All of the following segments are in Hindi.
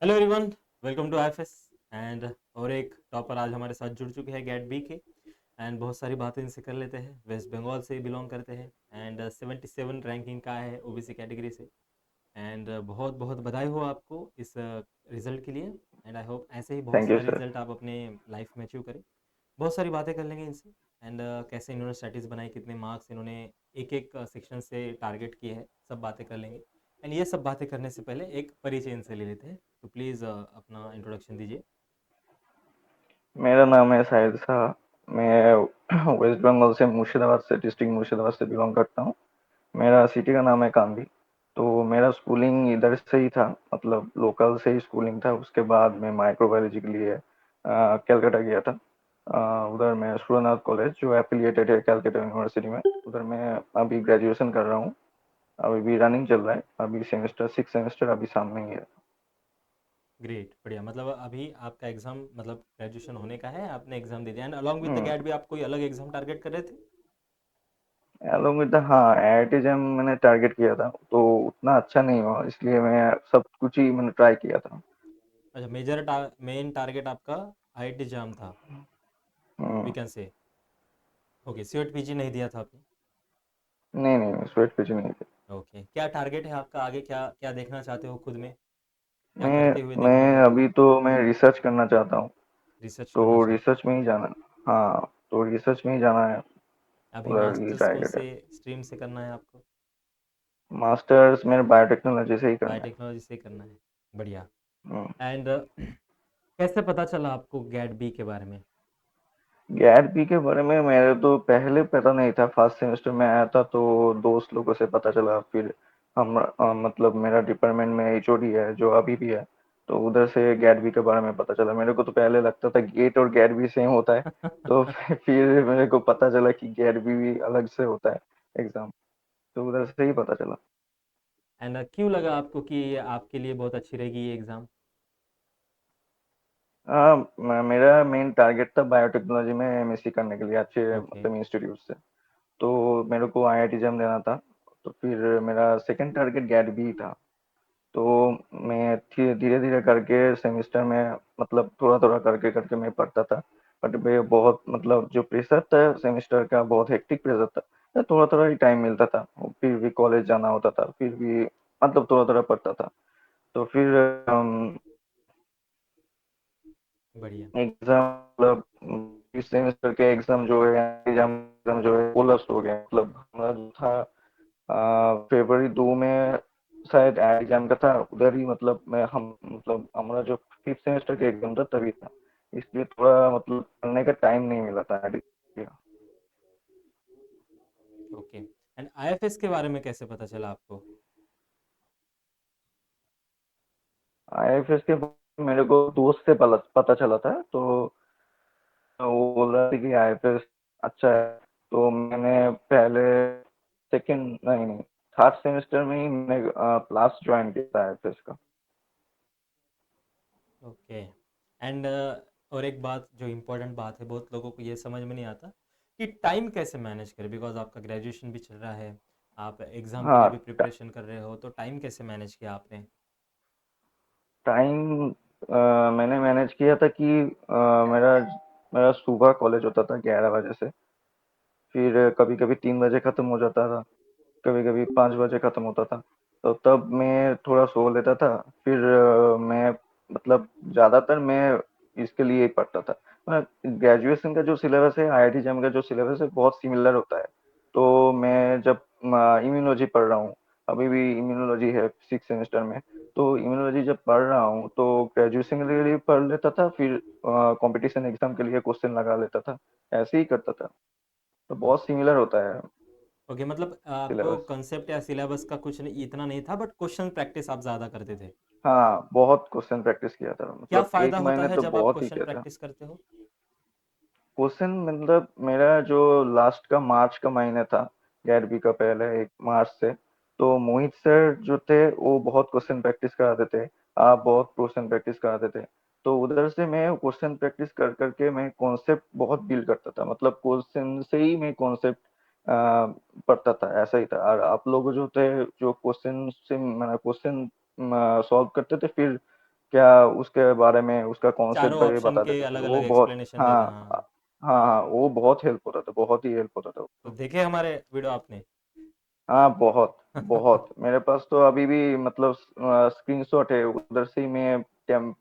Hello everyone, welcome to IFS. And और एक टॉपर आज हमारे साथ जुड़ चुके हैं गेट बी के। एंड बहुत सारी बातें इनसे कर लेते हैं। वेस्ट बंगाल से बिलोंग करते हैं एंड 77 रैंकिंग का है ओबीसी कैटेगरी से। एंड बहुत बहुत बधाई हो आपको इस रिज़ल्ट के लिए। एंड आई होप ऐसे ही बहुत थैंक यू सारे सर। रिजल्ट आप अपने लाइफ में अचीव करें। बहुत सारी बातें कर लेंगे इनसे। एंड कैसे इन्होंने स्टैटिस बनाई, कितने मार्क्स इन्होंने एक एक सेक्शन से टारगेट किए हैं, सब बातें कर लेंगे। एंड ये सब बातें करने से पहले एक परिचय इनसे ले लेते हैं। तो प्लीज़ अपना इंट्रोडक्शन दीजिए। मेरा नाम है साहिल शाह। मैं वेस्ट बंगाल से मुर्शिदाबाद से डिस्ट्रिक्ट मुर्शिदाबाद से बिलोंग करता हूँ। मेरा सिटी का नाम है कांदी। तो मेरा स्कूलिंग इधर से ही था, मतलब लोकल से ही स्कूलिंग था। उसके बाद मैं माइक्रोबायोलॉजी के लिए कलकत्ता गया था। उधर मैं सूर्यनाथ कॉलेज जो एफिलिएटेड है कलकत्ता यूनिवर्सिटी में, उधर मैं अभी ग्रेजुएशन कर रहा हूँ। अभी भी रनिंग चल रहा है, अभी सेमेस्टर 6 सेमेस्टर अभी सामने ही है। ग्रेट, बढ़िया। मतलब अभी आपका एग्ज़ाम, मतलब ग्रेजुएशन होने का है, आपने एग्ज़ाम दे दिया। And along with the hmm. GATE भी आप कोई अलग एग्ज़ाम टारगेट कर रहे थे? along with the हाँ आईआईटी जैम मैंने टारगेट किया था, तो उतना अच्छा नहीं हुआ, इसलिए मैं सब कुछ ही मैंने ट्राई किया था। अच्छा, मेन टारगेट आपका आईआईटी जाम था, we hmm. Can say. Okay, CUET PG नहीं दिया था आपने? नहीं नहीं, स्वेट कुछ नहीं थी। ओके, क्या टारगेट है आपका आगे? क्या क्या देखना चाहते हो खुद में? क्या करते हुए मैं देखना मैं चाहते हो? अभी तो मैं रिसर्च करना चाहता हूँ। रिसर्च करना तो चाहते रिसर्च में ही जाना। हाँ, तो रिसर्च में ही जाना है। हो? अभी उधर ही मास्टर्स कौन टारगेट है। से स्ट्रीम से करना है आपको? मास्टर्स मेरे बायोटेक्नोलॉजी से ही करना है। बायोटेक्नोलॉजी से करना है, बढ़िया। हम्म। एंड कैसे पता चला आपको गैट बी के बारे में? गैट बी के बारे में मेरे तो पहले पता नहीं था, फर्स्ट सेमेस्टर में आया था तो दोस्त लोगों से पता चला। फिर हम मतलब मेरा डिपार्टमेंट में एचओडी है जो अभी भी है, तो उधर से गैट बी के बारे में पता चला। मेरे को तो पहले लगता था गेट और गैट बी सेम होता है। तो फिर मेरे को पता चला कि गैट बी भी अलग से होता है एग्जाम। तो उधर से ही पता चला। एंड क्यों लगा आपको कि ये आपके लिए बहुत अच्छी रहेगी ये एग्ज़ाम? हाँ, मेरा मेन टारगेट था बायोटेक्नोलॉजी में एमएससी करने के लिए अच्छे ओके। मतलब इंस्टीट्यूट से। तो मेरे को आईआईटी जेम देना था। तो फिर मेरा सेकंड टारगेट गैट बी था। तो मैं धीरे धीरे करके सेमेस्टर में मतलब थोड़ा थोड़ा करके करके मैं पढ़ता था। बट मैं बहुत मतलब जो प्रेशर था सेमेस्टर का, बहुत हेक्टिक प्रेशर था। तो थोड़ा थोड़ा ही टाइम मिलता था, फिर भी कॉलेज जाना होता था, फिर भी मतलब थोड़ा थोड़ा पढ़ता था। तो फिर बढ़िया। एग्जाम मतलब इस सेमेस्टर के एग्जाम जो है, एग्जाम जो है कोलैप्स हो गया। मतलब हमारा जो था फरवरी 2 में शायद एग्जाम का था, उधर ही मतलब मैं हम मतलब हमारा जो फिफ्थ सेमेस्टर का एग्जाम था तभी था। इसलिए थोड़ा मतलब पढ़ने का टाइम नहीं मिला था। ओके। एंड आईएफएस के बारे में कैसे पता चला आपको? आईएफएस के बारे में मेरे को दोस्त से पता चला था। तो वो बोल रहा था कि आईएफएस अच्छा है। तो मैंने पहले सेकंड नहीं नहीं थर्ड सेमेस्टर में ही मैंने क्लास ज्वाइन किया था आईएफएस का। ओके। एंड और एक बात जो इम्पोर्टेंट बात है, बहुत लोगों को ये समझ में नहीं आता कि टाइम कैसे मैनेज करें। बिकॉज आपका ग्रेजुएशन भी चल रहा है, आप एग्ज़ाम के लिए भी हाँ, प्रिपरेशन कर रहे हो, तो टाइम कैसे मैनेज किया आपने? टाइम मैंने मैनेज किया था कि मेरा मेरा सुबह कॉलेज होता था 11 बजे से। फिर कभी कभी 3 बजे खत्म हो जाता था, कभी कभी 5 बजे खत्म होता था। तो तब मैं थोड़ा सो लेता था। फिर मैं मतलब ज्यादातर मैं इसके लिए ही पढ़ता था। ग्रेजुएशन का जो सिलेबस है, आईआईटी जेम का जो सिलेबस है, बहुत सिमिलर होता है। तो मैं जब इम्यूनोलॉजी पढ़ रहा हूँ, अभी भी इम्यूनोलॉजी है 6 सेमेस्टर में। तो इम्यूनोलॉजी जब पढ़ रहा हूँ तो ग्रेजुएशन के लिए पढ़ लेता था, फिर कंपटीशन एग्जाम के लिए क्वेश्चन लगा लेता था। ऐसे ही करता था। तो बहुत सिमिलर होता है ओके, मतलब आपको सिलेबस। कंसेप्ट या सिलेबस का कुछ नहीं, इतना नहीं था, बट क्वेश्चन प्रैक्टिस आप ज़्यादा करते थे। हाँ, बहुत क्वेश्चन प्रैक्टिस किया था, क्या मतलब फ़ायदा एक होता महीने है तो जब आप बहुत ही क्वेश्चन किया था। प्रैक्टिस करते हो? क्वेश्चन मतलब मेरा जो लास्ट का मार्च का महीने था, 11वीं का पहले 1 मार्च से, तो मोहित सर जो थे वो बहुत क्वेश्चन प्रैक्टिस कराते थे। आप बहुत क्वेश्चन प्रैक्टिस कराते थे। तो उधर से मैं क्वेश्चन प्रैक्टिस कर करके मैं कॉन्सेप्ट बहुत बिल्ड करता था, मतलब क्वेश्चन से ही मैं कॉन्सेप्ट पढ़ता था। ऐसा ही था। और आप लोग जो थे जो क्वेश्चन से मैंने क्वेश्चन सॉल्व करते थे, फिर क्या उसके बारे में उसका कॉन्सेप्ट चारों वगैरह ऑप्शन बताते के थे, अलग तो वो अलग बहुत, एक्सप्लेनेशन हाँ, देते हैं, हाँ। हाँ हाँ, वो बहुत हेल्प होता था, बहुत ही हेल्प होता था वो तो तो। देखे हमारे वीडियो आपने? हाँ, बहुत बहुत, मेरे पास तो अभी भी मतलब स्क्रीनशॉट है, उधर से ही मैं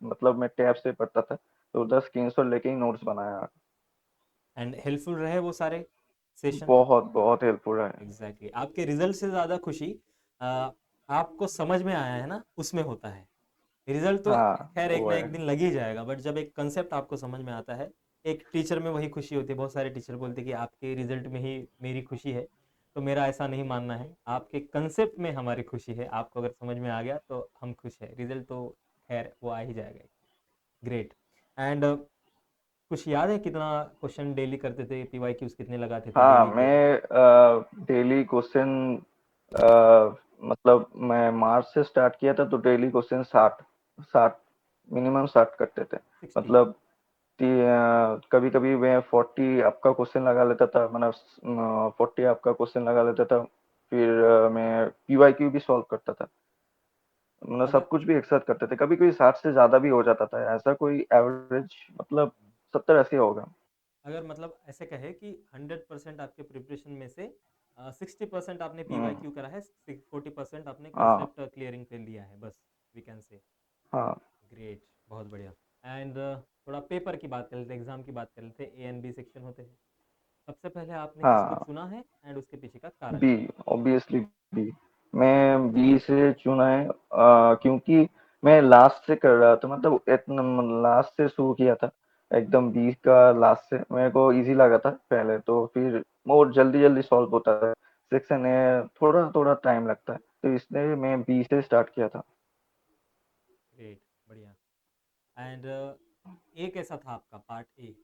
मतलब मैं टैब से पढ़ता था, तो उधर स्क्रीनशॉट लेके ही नोट्स बनाया। एंड हेल्पफुल रहे वो सारे सेशन? बहुत बहुत हेल्पफुल है। Exactly exactly. आपके रिजल्ट से ज़्यादा खुशी आ, आपको समझ में आया है ना, उसमें होता है। रिजल्ट तो हाँ खैर एक वो ना है। एक दिन लग ही जाएगा, बट जब एक कंसेप्ट आपको समझ में आता है, एक टीचर में वही खुशी होती है। बहुत सारे टीचर बोलते हैं कि आपके रिजल्ट में ही मेरी खुशी है, तो मेरा ऐसा नहीं मानना है, आपके कंसेप्ट में हमारी खुशी है। आपको अगर समझ में आ गया तो हम खुश है, रिजल्ट तो खैर वो आ ही जाएगा। ग्रेट। एंड कुछ याद है कितना क्वेश्चन डेली करते थे, पीवाई क्यूज कितने लगाते थे हाँ, डेली के? मैं डेली क्वेश्चन, मतलब मैं मार्च से स्टार्ट किया था, तो डेली क्वेश्चन 60, मिनिमम 60 करते थे। 60? मतलब कभी कभी मैं 40 आपका क्वेश्चन लगा लेता था, मतलब 40 आपका क्वेश्चन लगा लेता था। फिर मैं पीवाईक्यू भी सॉल्व करता था, मतलब अगर सब कुछ भी एक साथ करते थे। कभी कभी 60 से ज्यादा भी हो जाता था, ऐसा कोई एवरेज मतलब 70-80 होगा। अगर मतलब ऐसे कहे कि 100% आपके प्रिपरेशन में से 60% आपने पीवाई हम्म। क्यू करा है, 40% आपने हाँ कंसेप्ट क्लियरिंग कर लिया है, बस वी कैन से। हाँ ग्रेट, बहुत बढ़िया। एंड थोड़ा पेपर की बात कर लेते हैं, एग्जाम की बात कर लेते हैं। ए एंड बी सेक्शन होते हैं। सबसे पहले आपने किसको हाँ। चुना है एंड उसके पीछे का कारण बी, क्या है? Obviously B. मैं बी से चुना है, क्योंकि मैं लास्ट से कर रहा था, मतलब इतना लास्ट से शुरू किया था, एकदम बी का लास्ट से मेरे को इजी लगा था पहले, तो फिर और जल्दी जल्दी सॉल्व होता है। सेक्शन है, थोड़ा थोड़ा टाइम लगता है, तो इसलिए मैं बी से स्टार्ट किया था। ग्रेट, बढ़िया। एंड ए कैसा था आपका, पार्ट ए?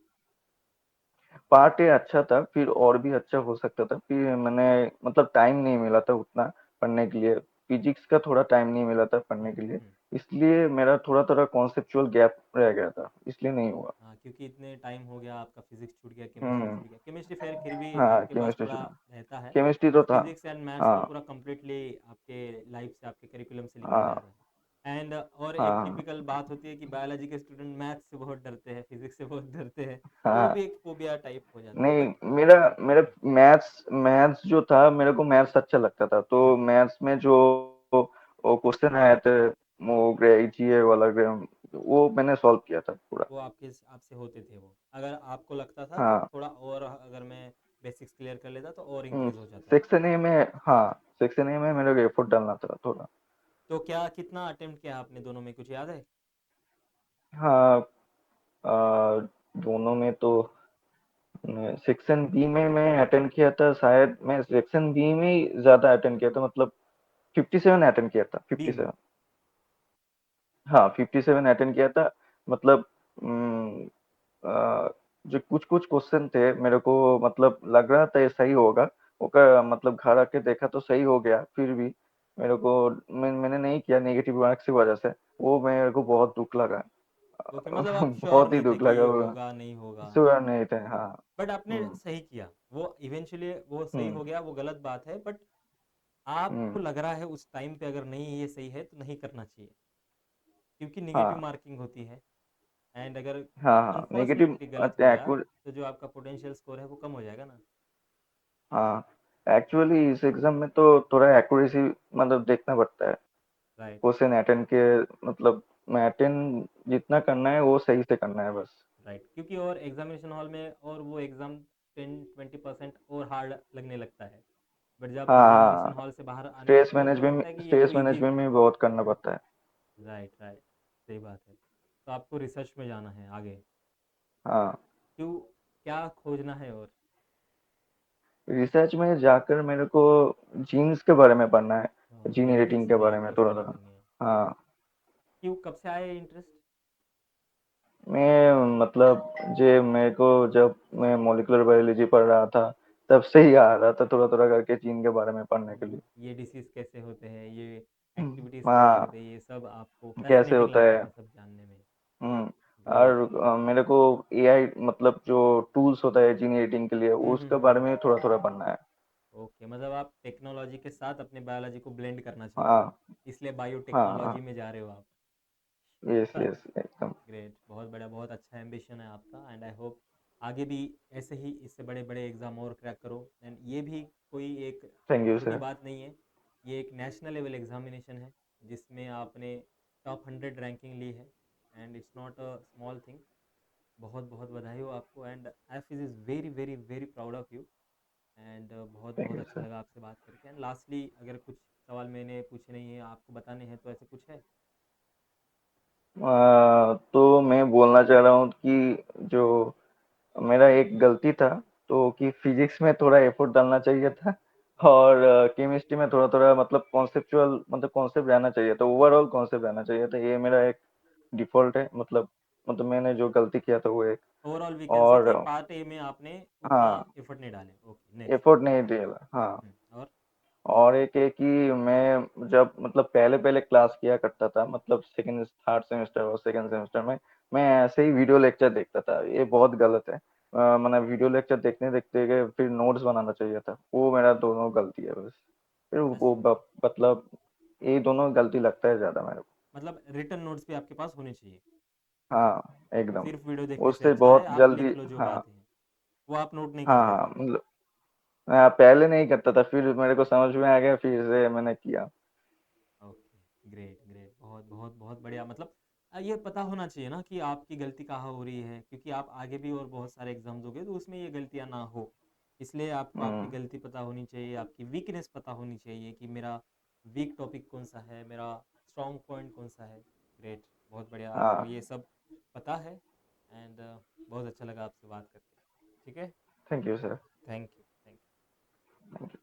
पार्ट ए अच्छा था, फिर और भी अच्छा हो सकता था, फिर मैंने मतलब टाइम नहीं मिला था उतना पढ़ने के लिए। फिजिक्स का थोड़ा टाइम नहीं मिला था पढ़ने के लिए, हम्म। इसलिए मेरा थोड़ा थोड़ा कॉन्सेप्चुअल गैप रह गया था, इसलिए नहीं हुआ। हाँ, क्योंकि इतने टाइम हो गया, आपका फिजिक्स छूट गया, केमिस्ट्री हम्म। छूट गया। केमिस्ट्री फिर भी हाँ, आपके पास केमिस्ट्री थोड़ा चुना। रहता है, केमिस्ट्री बट तो था। फिजिक्स एंड मैथ्स तो हाँ पूरा कंप्लीटली आपके लाइफ से, आपके करिकुलम से निकल हाँ जाता है। एंड और एक हाँ टिपिकल बात होती है कि बायोलॉजी के स्टूडेंट मैथ्स से बहुत डरते हैं, फिजिक्स से बहुत डरते हैं, तो वो भी हाँ। एक फोबिया टाइप हो जाता है, बट नहीं, मेरा मेरा मैथ्स मैथ्स जो था, मेरे को मैथ्स अच्छा लगता था, तो मैथ्स में जो वो क्वेश्चन आए थे, वो GA वाला वो मैंने सॉल्व किया था पूरा। वो आपसे होते थे वो। अगर आपको लगता था कि हाँ। थोड़ा और अगर मैं बेसिक्स क्लियर कर लेता तो और इंक्रीज हो जाता। सेक्शन ए में, हाँ, सेक्शन ए में मेरे को एफर्ट डालना था थोड़ा। तो क्या कितना अटेम्प्ट किया आपने दोनों में, कुछ याद है? हाँ, दोनों में तो सेक्शन बी में मैं अटेंड किया था, शायद मैं सेक्शन बी में ही ज्यादा अटेंड किया था, मतलब 57 अटेंड किया था, बी में? 57। हाँ, 57 अटेंड किया था। मतलब उम, जो कुछ कुछ क्वेश्चन थे, मेरे को मतलब लग रहा था ये सही होगा, ओका मतलब घर आके देखा तो सही हो गया, फिर भी मेरे को मैंने नहीं किया नेगेटिव मार्क्स की वजह से। वो मेरे को बहुत दुख लगा। ओके, मतलब आप श्योर बहुत ही नहीं थे दुख कि लगा ये वो। होगा नहीं होगा, श्योर नहीं थे, हाँ। बट आपने हम्म। सही किया। वो इवेंचुअली वो सही हम्म। हो गया, वो गलत बात है, बट आपको हम्म। लग रहा है उस टाइम पे अगर नहीं ये सही है तो नहीं करना चाहिए, क्योंकि निगेटिव हाँ मार्किंग होती है। एंड अगर हाँ हाँ, नेगेटिव अनफॉर्चुनेटली गलत हो गया एक्चुअल। तो जो आपका पोटेंशियल स्कोर है वो कम हो जाएगा ना। हाँ, एक्चुअली इस एग्जाम में तो थोड़ा एक्यूरेसी मतलब देखना पड़ता है, राइट। क्वेश्चन अटेंड के, मतलब मैं अटेंड जितना करना है वो सही से करना है बस। राइट, क्योंकि और एग्जामिनेशन हॉल में और वो एग्ज़ाम 10-20% और हार्ड लगने लगता है, बट जब हाँ एग्जामिनेशन हाँ, हॉल से बाहर आने स्ट्रेस लगते हो तो लगता मैनेजमेंट है कि ये तो स्ट्रेस इजी मैनेजमेंट था। में बहुत करना पड़ता है। राइट, राइट, सही बात है। तो आपको रिसर्च में जाना है आगे? हाँ, क्यों, क्या खोजना है और? रिसर्च में जाकर मेरे को जीन्स के बारे में पढ़ना है, जीन जेनेटिक्स एडिटिंग के की बारे में आपको थोड़ा स्टडी थोड़ा। करनी है? हाँ। क्यों, कब से आया इंटरेस्ट? मैं मतलब जे मेरे को जब मैं मॉलिक्यूलर बायोलॉजी पढ़ रहा था, तब से ही आ रहा था थोड़ा थोड़ा करके जीन के बारे में पढ़ने के लिए। ये डिसीज कैसे होते हैं, ये एक्टिविटीज कैसे हाँ, होते हैं, ये सब आपको कैसे फैसिनेटिंग होता लगता है। था सब जानने में? हम्म। ग्रेट। और मेरे को एआई मतलब जो टूल्स होता है जीन एडिटिंग के लिए, उसके बारे में थोड़ा थोड़ा पढ़ना है। ओके, मतलब आप टेक्नोलॉजी के साथ अपने बायोलॉजी को ब्लेंड करना चाहते हो, हाँ इसलिए हाँ बायोटेक्नोलॉजी हाँ में जा रहे हो आप। यस यस एकदम। ग्रेट, बहुत बढ़िया, बहुत अच्छा एम्बिशन है आपका एंड आई होप आगे भी ऐसे ही इससे बड़े बड़े एग्ज़ाम और क्रैक करो। एंड ये भी कोई एक थैंक यू छोटी सर। बात नहीं है, ये एक नेशनल लेवल एग्जामिनेशन है जिसमें आपने टॉप 100 रैंकिंग ली है and it's not a small thing. बहुत बहुत बधाई हो आपको and I feel is very very very proud of you and बहुत थैंक बहुत यू अच्छा सर। लगा आपसे बात करके। एंड लास्टली अगर कुछ सवाल मैंने पूछे नहीं है आपको बताने हैं तो ऐसे कुछ है? तो मैं बोलना चाह रहा हूँ कि जो मेरा एक गलती था, तो कि फिजिक्स में थोड़ा एफर्ट डालना चाहिए था, और केमिस्ट्री में थोड़ा थोड़ा मतलब कॉन्सेप्चुअल मतलब कॉन्सेप्ट रहना चाहिए था, ओवरऑल कॉन्सेप्ट रहना चाहिए था। ये मेरा एक डिफॉल्ट है, मतलब मैंने जो गलती किया था वो एक। ओवरऑल वी कैन से और कि पार्ट ए में आपने उतने हाँ, एफर्ट नहीं डाले। Okay, next. एफर्ट नहीं दिया। हाँ। और और एक है कि मैं जब मतलब पहले पहले क्लास किया करता था, मतलब सेकंड थर्ड सेमेस्टर और सेकंड सेमेस्टर में, मैं ऐसे ही वीडियो लेक्चर देखता था। ये बहुत गलत है। मैंने वीडियो लेक्चर देखने देखते गए, फिर नोट्स बनाना चाहिए था। वो मेरा दोनों गलती है बस। फिर वो अच्छा, मतलब ये दोनों गलती लगता है ज्यादा मेरे को। मतलब रिटर्न नोट्स भी आपके पास होने चाहिए, हाँ एकदम। सिर्फ वीडियो देखने से उससे अच्छा है बहुत आप जल्दी। लिख लो जो हाँ बात है। वो आप नोट नहीं हाँ करते हाँ थे? मतलब पहले नहीं करता था, फिर मेरे को समझ में आ गया, फिर से मैंने किया। ओके, ग्रेट ग्रेट, बहुत बहुत बहुत बढ़िया। मतलब ये पता होना चाहिए ना कि आपकी गलती कहाँ हो रही है, क्योंकि आप आगे भी और बहुत सारे एग्जाम्स दोगे तो उसमें ये गलतियाँ ना हो। इसलिए आपको आपकी हम्म। गलती पता होनी चाहिए, आपकी वीकनेस पता होनी चाहिए कि मेरा वीक टॉपिक कौन सा है, मेरा स्ट्रॉन्ग पॉइंट कौन सा है। ग्रेट, बहुत बढ़िया, आपको हाँ। ये सब पता है एंड बहुत अच्छा लगा आपसे बात करके। ठीक है, thank you sir. Thank you, thank you.